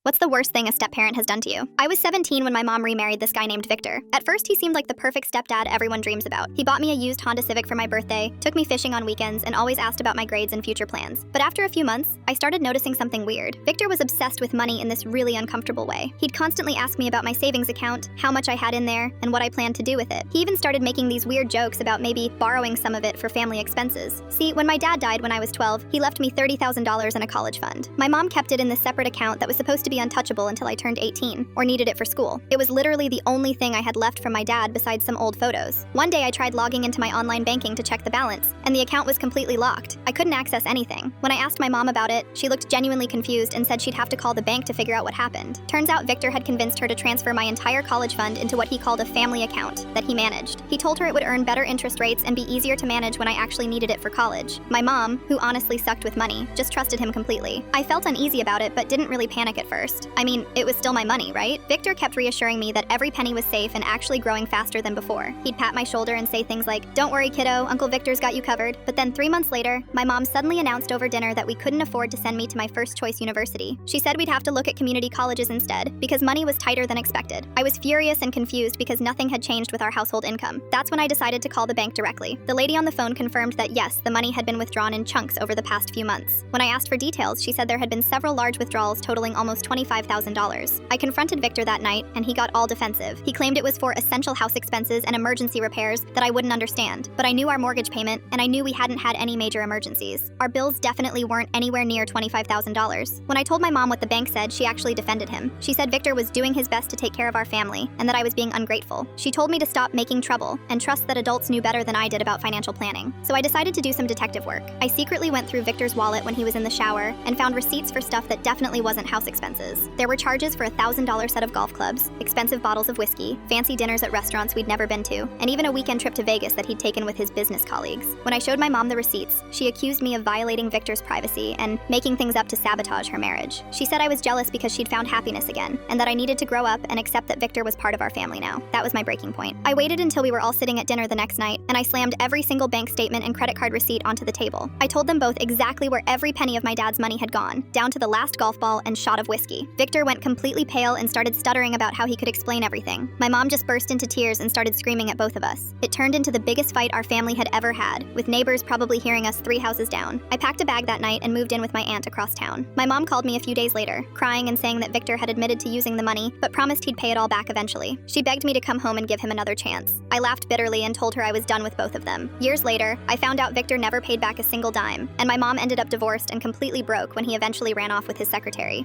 What's the worst thing a step-parent has done to you? I was 17 when my mom remarried this guy named Victor. At first, he seemed like the perfect stepdad everyone dreams about. He bought me a used Honda Civic for my birthday, took me fishing on weekends, and always asked about my grades and future plans. But after a few months, I started noticing something weird. Victor was obsessed with money in this really uncomfortable way. He'd constantly ask me about my savings account, how much I had in there, and what I planned to do with it. He even started making these weird jokes about maybe borrowing some of it for family expenses. See, when my dad died when I was 12, he left me $30,000 in a college fund. My mom kept it in this separate account that was supposed to be untouchable until I turned 18, or needed it for school. It was literally the only thing I had left from my dad besides some old photos. One day I tried logging into my online banking to check the balance, and the account was completely locked. I couldn't access anything. When I asked my mom about it, she looked genuinely confused and said she'd have to call the bank to figure out what happened. Turns out Victor had convinced her to transfer my entire college fund into what he called a family account that he managed. He told her it would earn better interest rates and be easier to manage when I actually needed it for college. My mom, who honestly sucked with money, just trusted him completely. I felt uneasy about it but didn't really panic at first. I mean, it was still my money, right? Victor kept reassuring me that every penny was safe and actually growing faster than before. He'd pat my shoulder and say things like, "Don't worry, kiddo, Uncle Victor's got you covered." But then 3 months later, my mom suddenly announced over dinner that we couldn't afford to send me to my first choice university. She said we'd have to look at community colleges instead because money was tighter than expected. I was furious and confused because nothing had changed with our household income. That's when I decided to call the bank directly. The lady on the phone confirmed that yes, the money had been withdrawn in chunks over the past few months. When I asked for details, she said there had been several large withdrawals totaling almost $25,000. I confronted Victor that night, and he got all defensive. He claimed it was for essential house expenses and emergency repairs that I wouldn't understand. But I knew our mortgage payment, and I knew we hadn't had any major emergencies. Our bills definitely weren't anywhere near $25,000. When I told my mom what the bank said, she actually defended him. She said Victor was doing his best to take care of our family, and that I was being ungrateful. She told me to stop making trouble and trust that adults knew better than I did about financial planning. So I decided to do some detective work. I secretly went through Victor's wallet when he was in the shower and found receipts for stuff that definitely wasn't house expenses. There were charges for a $1,000 set of golf clubs, expensive bottles of whiskey, fancy dinners at restaurants we'd never been to, and even a weekend trip to Vegas that he'd taken with his business colleagues. When I showed my mom the receipts, she accused me of violating Victor's privacy and making things up to sabotage her marriage. She said I was jealous because she'd found happiness again, and that I needed to grow up and accept that Victor was part of our family now. That was my breaking point. I waited until we were all sitting at dinner the next night, and I slammed every single bank statement and credit card receipt onto the table. I told them both exactly where every penny of my dad's money had gone, down to the last golf ball and shot of whiskey. Victor went completely pale and started stuttering about how he could explain everything. My mom just burst into tears and started screaming at both of us. It turned into the biggest fight our family had ever had, with neighbors probably hearing us 3 houses down. I packed a bag that night and moved in with my aunt across town. My mom called me a few days later, crying and saying that Victor had admitted to using the money, but promised he'd pay it all back eventually. She begged me to come home and give him another chance. I laughed bitterly and told her I was done with both of them. Years later, I found out Victor never paid back a single dime, and my mom ended up divorced and completely broke when he eventually ran off with his secretary.